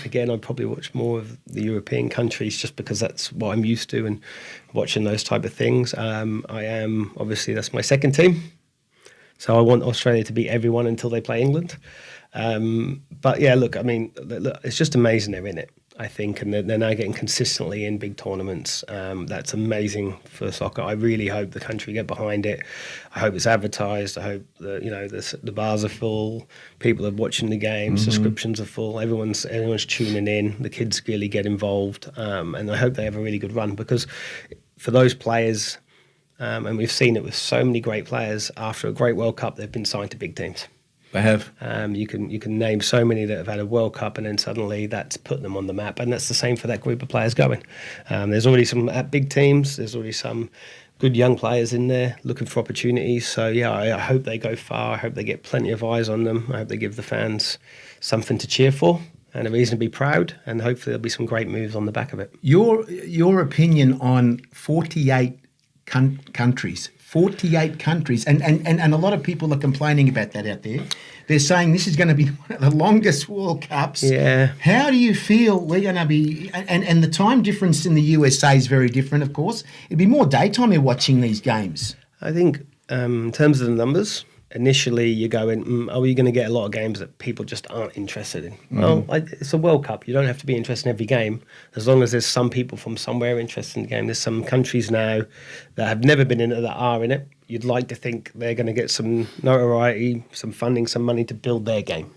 Again, I probably watch more of the European countries just because that's what I'm used to and watching those type of things. I am, obviously, that's my second team. So I want Australia to beat everyone until they play England. But yeah, look, I mean, it's just amazing they're in it. I think, and they're now getting consistently in big tournaments. That's amazing for soccer. I really hope the country get behind it. I hope it's advertised. I hope that the bars are full. People are watching the game. Subscriptions are full. Everyone's tuning in. The kids really get involved, and I hope they have a really good run because for those players, and we've seen it with so many great players. After a great World Cup, they've been signed to big teams. They have. You can name so many that have had a World Cup and then suddenly that's put them on the map, and that's the same for that group of players going. There's already some at big teams. There's already some good young players in there looking for opportunities. So yeah, I hope they go far. I hope they get plenty of eyes on them. I hope they give the fans something to cheer for and a reason to be proud. And hopefully there'll be some great moves on the back of it. Your opinion on 48 countries. 48 countries. And a lot of people are complaining about that out there. They're saying this is going to be one of the longest World Cups. Yeah. How do you feel we're going to be... And the time difference in the USA is very different, of course. It'd be more daytime you're watching these games. I think in terms of the numbers, initially you're going, are we going to get a lot of games that people just aren't interested in? Well, it's a World Cup. You don't have to be interested in every game, as long as there's some people from somewhere interested in the game. There's some countries now that have never been in it that are in it. You'd like to think they're going to get some notoriety, some funding, some money to build their game.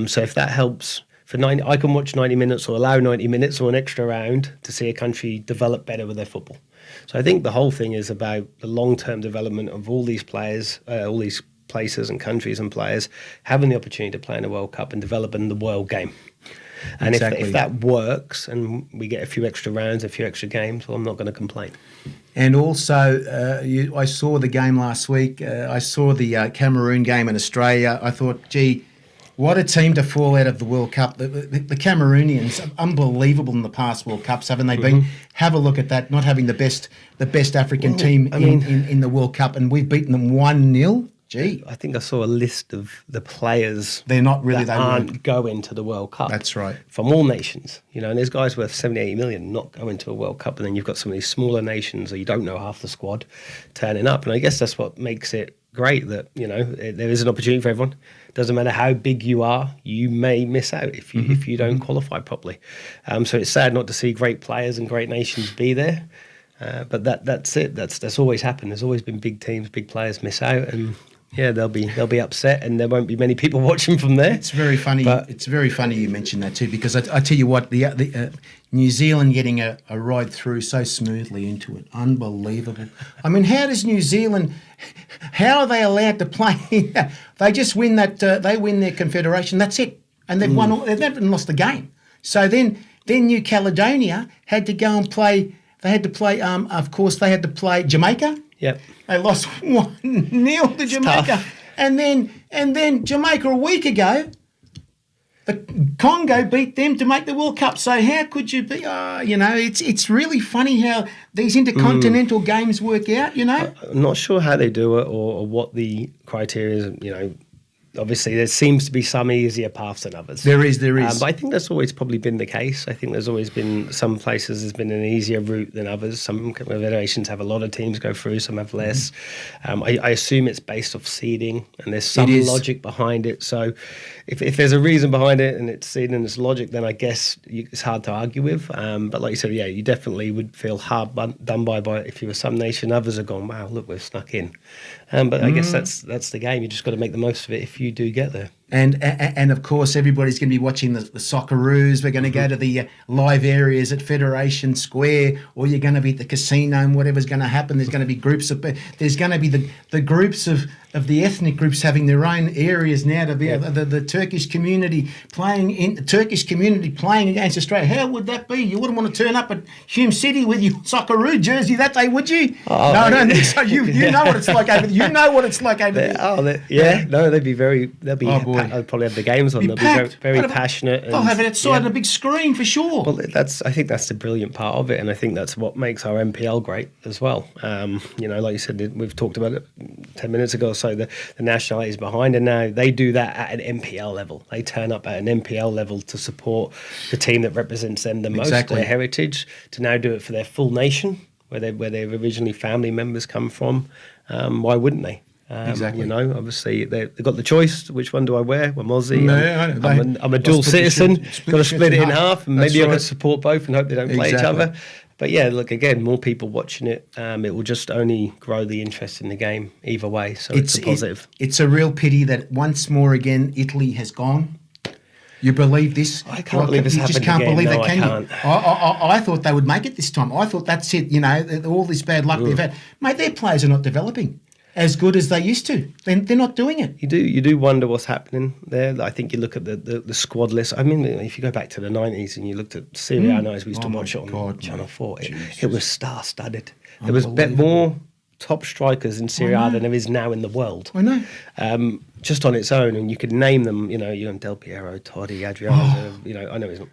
So if that helps, for 90, I can watch 90 minutes or allow 90 minutes or an extra round to see a country develop better with their football. So I think the whole thing is about the long-term development of all these players, all these places and countries and players having the opportunity to play in a World Cup and developing the world game. And Exactly. if that works and we get a few extra rounds, a few extra games, well, I'm not going to complain. And also, I saw the game last week. I saw the Cameroon game in Australia. I thought, gee, what a team to fall out of the World Cup. The Cameroonians, unbelievable in the past World Cups, haven't they been? Have a look at that, not having the best African team in the World Cup, and we've beaten them 1-0. Gee. I think I saw a list of the players They're not really, that they aren't weren't. going to the World Cup. That's right. From all nations, and there's guys worth 70, 80 million not going to a World Cup, and then you've got some of these smaller nations, or you don't know half the squad turning up, and I guess that's what makes it great that there is an opportunity for everyone. Doesn't matter how big you are, you may miss out if you don't qualify properly. So it's sad not to see great players and great nations be there, but that's it. That's always happened. There's always been big teams, big players miss out, and they'll be upset, and there won't be many people watching from there. It's very funny. It's very funny you mentioned that too, because I tell you what, the New Zealand getting a ride through so smoothly into it, unbelievable. I mean, how does New Zealand? How are they allowed to play? They just win that. They win their confederation. That's it, and they've won. They've never lost a game. So then New Caledonia had to go and play. They had to play. Of course, they had to play Jamaica. Yep. They lost 1-0 to Jamaica. Tough. And then Jamaica a week ago, the Congo beat them to make the World Cup. So how could you be? It's really funny how these intercontinental games work out. I'm not sure how they do it or what the criteria is. Obviously, there seems to be some easier paths than others. There is. But I think that's always probably been the case. I think there's always been some places there's been an easier route than others. Some confederations have a lot of teams go through, some have less. I assume it's based off seeding, and there's some logic behind it. So if there's a reason behind it and it's seeding and it's logic, then I guess it's hard to argue with. But like you said, you definitely would feel hard done by if you were some nation. Others are gone, wow, look, we've snuck in. But I guess that's the game. You just got to make the most of it if you do get there. And of course, everybody's going to be watching the Socceroos. We're going to go to the live areas at Federation Square, or you're going to be at the casino, and whatever's going to happen. There's going to be groups of the groups of the ethnic groups having their own areas now to be the Turkish community playing against Australia. How would that be? You wouldn't want to turn up at Hume City with your Socceroo jersey that day, would you? Oh, no, I don't think so. You know what it's like over there. You know what it's like over there. No, they'd be very. They'll be. Oh, boy. I'd probably have the games on. They'll packed. be very passionate. They'll have it outside on a big screen for sure. Well, I think that's the brilliant part of it, and I think that's what makes our MPL great as well. Like you said, we've talked about it 10 minutes ago. So the nationality is behind, and now they do that at an MPL level. They turn up at an MPL level to support the team that represents them the most, their heritage. To now do it for their full nation, where their originally family members come from. Why wouldn't they? Exactly. Obviously they've got the choice. Which one do I wear? I'm Aussie. No, I'm a dual citizen. Got to split it in half, and maybe I right. could support both and hope they don't play each other. But look, again, more people watching it. It will just only grow the interest in the game either way. So it's a positive. It's a real pity that once more again Italy has gone. You believe this? I can't believe this happened can't again. believe No, that, can I can't. you? I thought they would make it this time. I thought that's it. All this bad luck they've had. Mate, their players are not developing as good as they used to. They're not doing it. You do wonder what's happening there. I think you look at the squad list. I mean, if you go back to the 90s and you looked at Serie A nights, we used to watch it on Channel 4. It was star-studded. There was more top strikers in Serie A than there is now in the world. I know. Just on its own, and you could name them. You know, Del Piero, Totti, Adriano. I know he's not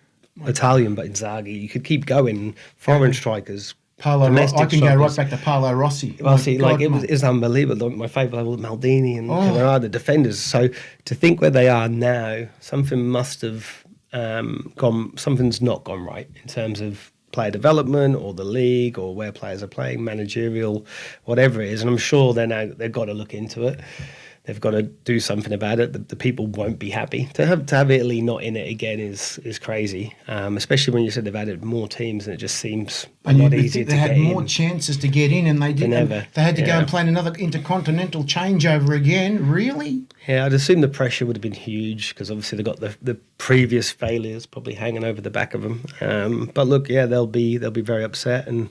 Italian, but Inzaghi. You could keep going. Foreign strikers. Paolo, domestic I can go right struggles. back to Paolo Rossi. Well, My see, God, like it mate. was unbelievable. My favourite were Maldini and Oh. Cannavaro, the defenders. So to think where they are now, something must have gone. Something's not gone right in terms of player development or the league or where players are playing, managerial, whatever it is. And I'm sure they've got to look into it. They've got to do something about it. The people won't be happy to have Italy not in it again is crazy. Especially when you said they've added more teams and it just seems a lot easier to they get had more in. chances to get in, and they didn't. never. They had to go Yeah. and play another intercontinental changeover again. Really? Yeah, I'd assume the pressure would have been huge because obviously they've got the previous failures probably hanging over the back of them. But look, yeah, they'll be very upset and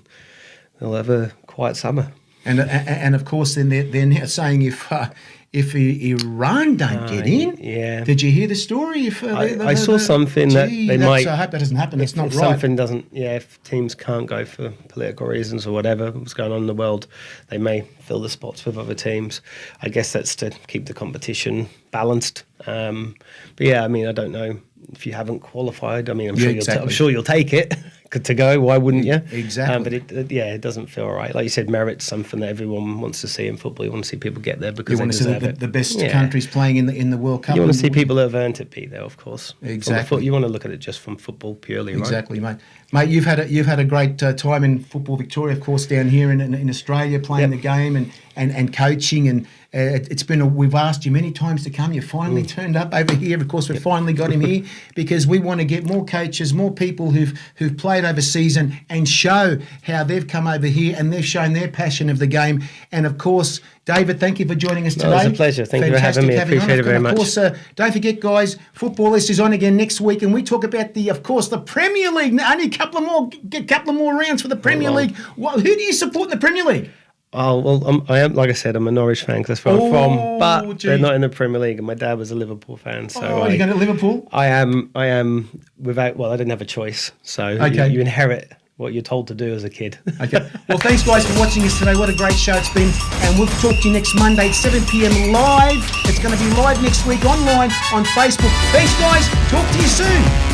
they'll have a quiet summer. And of course, then they're now saying if Iran don't get in, yeah. Did you hear the story? If I saw something that they might. I hope that doesn't happen. It's not if right. something doesn't, if teams can't go for political reasons or whatever what's going on in the world, they may fill the spots with other teams. I guess that's to keep the competition balanced. But yeah, I mean, I don't know if you haven't qualified. I mean, I'm sure you'll take it to go. Why wouldn't you? Exactly. But it doesn't feel right. Like you said, merit's something that everyone wants to see in football. You want to see people get there because You they want to see deserve the best countries playing in the World Cup. You want to see people that have earned it be there, of course. Exactly. You want to look at it just from football purely, right? Exactly, mate. Mate, you've had a great time in Football Victoria, of course, down here in Australia, playing the game and coaching, and it's been. We've asked you many times to come. You finally turned up over here. Of course, we finally got him here because we want to get more coaches, more people who've played overseas and show how they've come over here and they've shown their passion of the game. And of course, David, thank you for joining us today. It was a pleasure. Thank you for having me. I appreciate it very much. Of course, don't forget, guys, Football List is on again next week, and we talk about the Premier League. Only a couple of more rounds for the Premier League. Who do you support in the Premier League? Oh, well, I am, like I said, I'm a Norwich fan because that's where I'm from, but gee. they're not in the Premier League, and my dad was a Liverpool fan. So you're going to Liverpool? I am without, I didn't have a choice. So you inherit what you're told to do as a kid. Okay. Well, thanks, guys, for watching us today. What a great show it's been. And we'll talk to you next Monday at 7 p.m. live. It's going to be live next week online on Facebook. Thanks, guys. Talk to you soon.